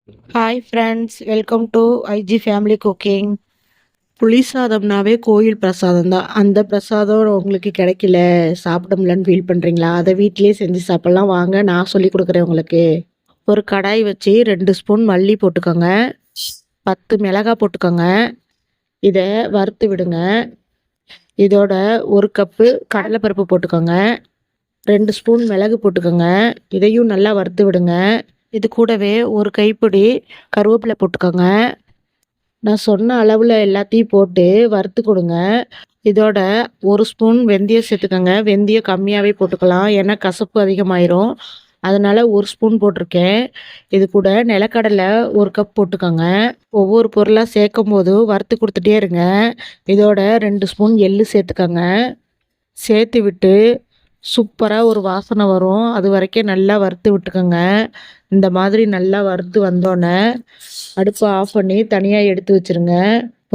Hi friends, welcome to IG family cooking. புளி சாதம்னாவே கோயில் பிரசாதம் தான். அந்த பிரசாதம் உங்களுக்கு கிடைக்கல, சாப்பிட முடியலன்னு ஃபீல் பண்ணுறீங்களா? அதை வீட்டிலேயே செஞ்சு சாப்பிட்லாம். வாங்க, நான் சொல்லி கொடுக்குறேன் உங்களுக்கு. ஒரு கடாய் வச்சு 2 ஸ்பூன் மல்லி போட்டுக்கோங்க, 10 மிளகாய் போட்டுக்கோங்க. இதை வறுத்து விடுங்க. இதோட 1 கப்பு கடலைப்பருப்பு போட்டுக்கோங்க, 2 ஸ்பூன் மிளகு போட்டுக்கோங்க. இதையும் நல்லா வறுத்து விடுங்க. இது கூடவே ஒரு கைப்பிடி கருவேப்பிலை போட்டுக்கோங்க. நான் சொன்ன அளவில் எல்லாத்தையும் போட்டு வறுத்து கொடுங்க. இதோட 1 ஸ்பூன் வெந்தயம் சேர்த்துக்கோங்க. வெந்தயம் கம்மியாகவே போட்டுக்கலாம், ஏன்னா கசப்பு அதிகமாயிரும். அதனால 1 ஸ்பூன் போட்டிருக்கேன். இது கூட நிலக்கடலை 1 கப் போட்டுக்கோங்க. ஒவ்வொரு பொருளாக சேர்க்கும் போதும் வறுத்து கொடுத்துட்டே இருங்க. இதோட 2 ஸ்பூன் எள்ளு சேர்த்துக்கோங்க. சேர்த்து விட்டு சூப்பராக ஒரு வாசனை வரும், அது வரைக்கும் நல்லா வறுத்து விட்டுக்கோங்க. இந்த மாதிரி நல்லா வறுத்து வந்தோடனே அடுப்பை ஆஃப் பண்ணி தனியாக எடுத்து வச்சுருங்க.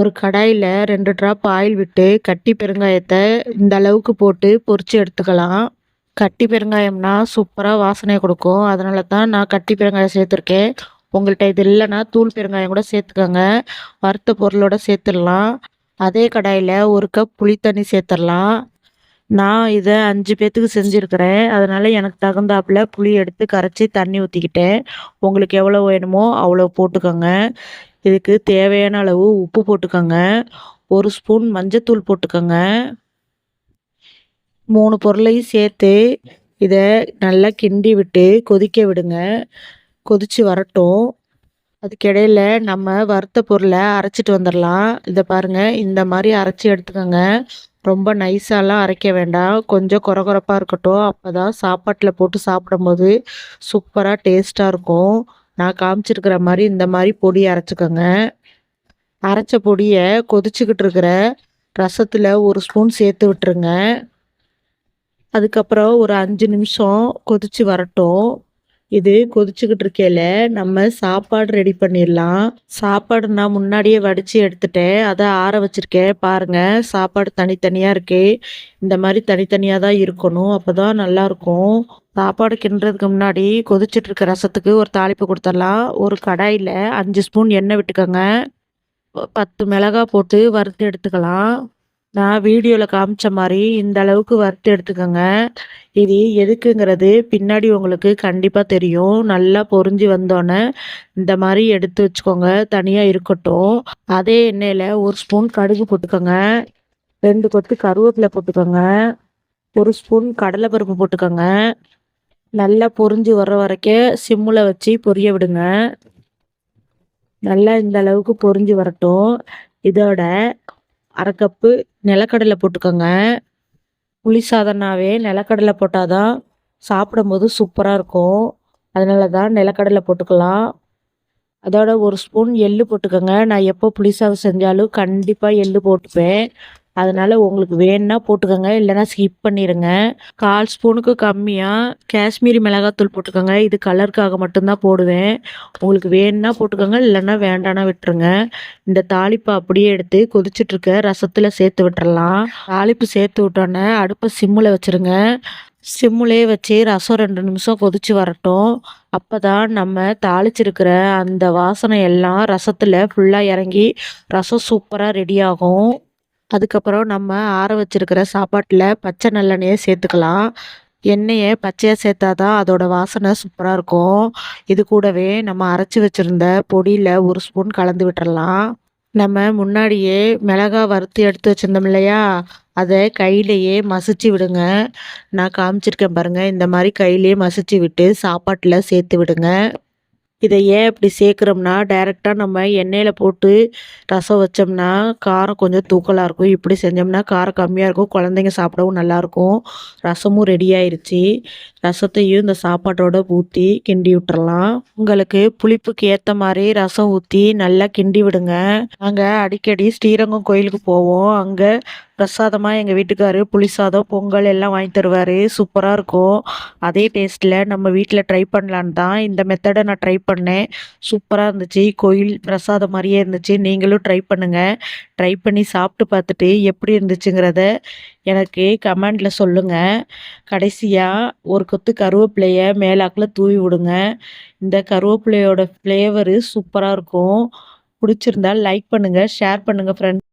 ஒரு கடாயில் 2 ட்ராப் ஆயில் விட்டு கட்டி பெருங்காயத்தை இந்த அளவுக்கு போட்டு பொரித்து எடுத்துக்கலாம். கட்டி பெருங்காயம்னா சூப்பராக வாசனையை கொடுக்கும், அதனால தான் நான் கட்டி பெருங்காயம் சேர்த்துருக்கேன். உங்கள்கிட்ட இது இல்லைன்னா தூள் பெருங்காயம் கூட சேர்த்துக்கோங்க. வறுத்த பொருளோட சேர்த்துடலாம். அதே கடாயில் 1 கப் புளி தண்ணி சேர்த்துடலாம். நான் இதை 5 பேர்த்துக்கு செஞ்சுருக்கிறேன், அதனால் எனக்கு தகுந்தாப்புல புளி எடுத்து கரைச்சி தண்ணி ஊற்றிக்கிட்டேன். உங்களுக்கு எவ்வளோ வேணுமோ அவ்வளோ போட்டுக்கோங்க. இதுக்கு தேவையான அளவு உப்பு போட்டுக்கோங்க. 1 ஸ்பூன் மஞ்சத்தூள் போட்டுக்கோங்க. 3 பொருளையும் சேர்த்து இதை நல்லா கிண்டி விட்டு கொதிக்க விடுங்க. கொதித்து வரட்டும். அதுக்கிடையில் நம்ம வறுத்த பொருளை அரைச்சிட்டு வந்துடலாம். இதை பாருங்கள், இந்த மாதிரி அரைச்சி எடுத்துக்கோங்க. ரொம்ப நைஸாலாம் அரைக்க வேண்டாம், கொஞ்சம் கொரகொரப்பாக இருக்கட்டும். அப்போ தான் சாப்பாட்டில் போட்டு சாப்பிடும்போது சூப்பராக டேஸ்ட்டாக இருக்கும். நான் காமிச்சிருக்கிற மாதிரி இந்த மாதிரி பொடி அரைச்சிக்கோங்க. அரைச்ச பொடியை கொதிச்சுக்கிட்டு இருக்கிற ரசத்தில் 1 ஸ்பூன் சேர்த்து விட்டுருங்க. அதுக்கப்புறம் ஒரு 5 நிமிஷம் கொதித்து வரட்டும். இது கொதிச்சுக்கிட்டு இருக்கையில் நம்ம சாப்பாடு ரெடி பண்ணிடலாம். சாப்பாடு நான் முன்னாடியே வடித்து எடுத்துட்டேன், அதை ஆற வச்சுருக்கேன். பாருங்கள், சாப்பாடு தனித்தனியாக இருக்கு. இந்த மாதிரி தனித்தனியாக தான் இருக்கணும், அப்போ தான் நல்லாயிருக்கும். சாப்பாடு கிண்டுறதுக்கு முன்னாடி கொதிச்சுட்டு இருக்க ரசத்துக்கு ஒரு தாளிப்பு கொடுத்துடலாம். ஒரு கடாயில் 5 ஸ்பூன் எண்ணெய் விட்டுக்கோங்க. 10 மிளகாய் போட்டு வறுத்து எடுத்துக்கலாம். நான் வீடியோவில் காமிச்ச மாதிரி இந்த அளவுக்கு வறுத்து எடுத்துக்கோங்க. இது எதுக்குங்கிறது பின்னாடி உங்களுக்கு கண்டிப்பாக தெரியும். நல்லா பொரிஞ்சு வந்தோடனே இந்த மாதிரி எடுத்து வச்சுக்கோங்க, தனியாக இருக்கட்டும். அதே எண்ணெயில் 1 ஸ்பூன் கடுகு போட்டுக்கோங்க, 2 கொத்து கருவேப்பிலை போட்டுக்கோங்க, 1 ஸ்பூன் கடலைப்பருப்பு போட்டுக்கோங்க. நல்லா பொரிஞ்சு வர்ற வரைக்கும் சிம்மில் வச்சு பொரிய விடுங்க. நல்லா இந்த அளவுக்கு பொரிஞ்சு வரட்டும். இதோட 1/2 கப்பு நிலக்கடலை போட்டுக்கோங்க. புளி சாதம்னாவே நிலக்கடலை போட்டால் தான் சாப்பிடும்போது சூப்பராக இருக்கும், அதனால தான் நிலக்கடலை போட்டுக்கலாம். அதோட 1 ஸ்பூன் எள்ளு போட்டுக்கோங்க. நான் எப்போ புளி சாதம் செஞ்சாலும் கண்டிப்பாக எள்ளு போட்டுப்பேன், அதனால் உங்களுக்கு வேணுன்னா போட்டுக்கோங்க, இல்லைன்னா ஸ்கிப் பண்ணிடுங்க. 1/4 ஸ்பூனுக்கு கம்மியாக காஷ்மீரி மிளகாத்தூள் போட்டுக்கோங்க. இது கலருக்காக மட்டும்தான் போடுவேன். உங்களுக்கு வேணுன்னா போட்டுக்கோங்க, இல்லைன்னா வேண்டானா விட்டுருங்க. இந்த தாளிப்பை அப்படியே எடுத்து கொதிச்சுட்ருக்க ரசத்தில் சேர்த்து விட்டுறலாம். தாளிப்பு சேர்த்து விட்டோன்னே அடுப்பை சிம்மில் வச்சுருங்க. சிம்முலே வச்சு ரசம் 2 நிமிஷம் கொதித்து வரட்டும். அப்போ தான் நம்ம தாளிச்சிருக்கிற அந்த வாசனை எல்லாம் ரசத்தில் ஃபுல்லாக இறங்கி ரசம் சூப்பராக ரெடி ஆகும். அதுக்கப்புறம் நம்ம ஆற வச்சிருக்கிற சாப்பாட்டில் பச்சை நல்லெண்ணெயை சேர்த்துக்கலாம். எண்ணெயை பச்சையாக சேர்த்தா தான் அதோட வாசனை சூப்பராக இருக்கும். இது கூடவே நம்ம அரைச்சி வச்சுருந்த பொடியில் 1 ஸ்பூன் கலந்து விட்டுறலாம். நம்ம முன்னாடியே மிளகாய் வறுத்து எடுத்து வச்சுருந்தோம் இல்லையா, அதை கையிலையே மசிச்சு விடுங்க. நான் காமிச்சிருக்கேன் பாருங்கள், இந்த மாதிரி கையிலையே மசிச்சு விட்டு சாப்பாட்டில் சேர்த்து விடுங்க. இதை ஏன் இப்படி சேர்க்குறோம்னா, டைரெக்டாக நம்ம எண்ணெயில் போட்டு ரசம் வச்சோம்னா காரம் கொஞ்சம் தூக்கலாக இருக்கும். இப்படி செஞ்சோம்னா காரம் கம்மியாக இருக்கும், குழந்தைங்க சாப்பிடவும் நல்லாயிருக்கும். ரசமும் ரெடி ஆயிடுச்சு. ரசத்தையும் இந்த சாப்பாட்டோட ஊற்றி கிண்டி விட்டுறலாம். உங்களுக்கு புளிப்புக்கு ஏற்ற மாதிரி ரசம் ஊற்றி நல்லா கிண்டி விடுங்க. நாங்கள் அடிக்கடி ஸ்ரீரங்கம் கோயிலுக்கு போவோம், அங்கே பிரசாதமா எங்க வீட்டுக்காரு புளி சாதம், பொங்கல் எல்லாம் வாங்கி தருவாரு. சூப்பரா இருக்கும். அதே டேஸ்ட்ல நம்ம வீட்ல ட்ரை பண்ணலான்னு தான் இந்த மெத்தட நான் ட்ரை பண்ணேன். சூப்பரா இருந்துச்சு. கோயில் பிரசாதம் மாரியே இருந்துச்சு. நீங்களும் ட்ரை பண்ணுங்க. ட்ரை பண்ணி சாப்பிட்டு பார்த்துட்டு எப்படி இருந்துச்சுங்கிறத எனக்கு கமெண்ட்ல சொல்லுங்க. கடைசியா ஒரு கொத்து கருவேப்பிலைய மேலாக்குல தூவி விடுங்க. இந்த கருவேப்பிலையோட ஃப்ளேவரு சூப்பரா இருக்கும். புடிச்சிருந்தா லைக் பண்ணுங்க, ஷேர் பண்ணுங்க ஃப்ரெண்ட்ஸ்.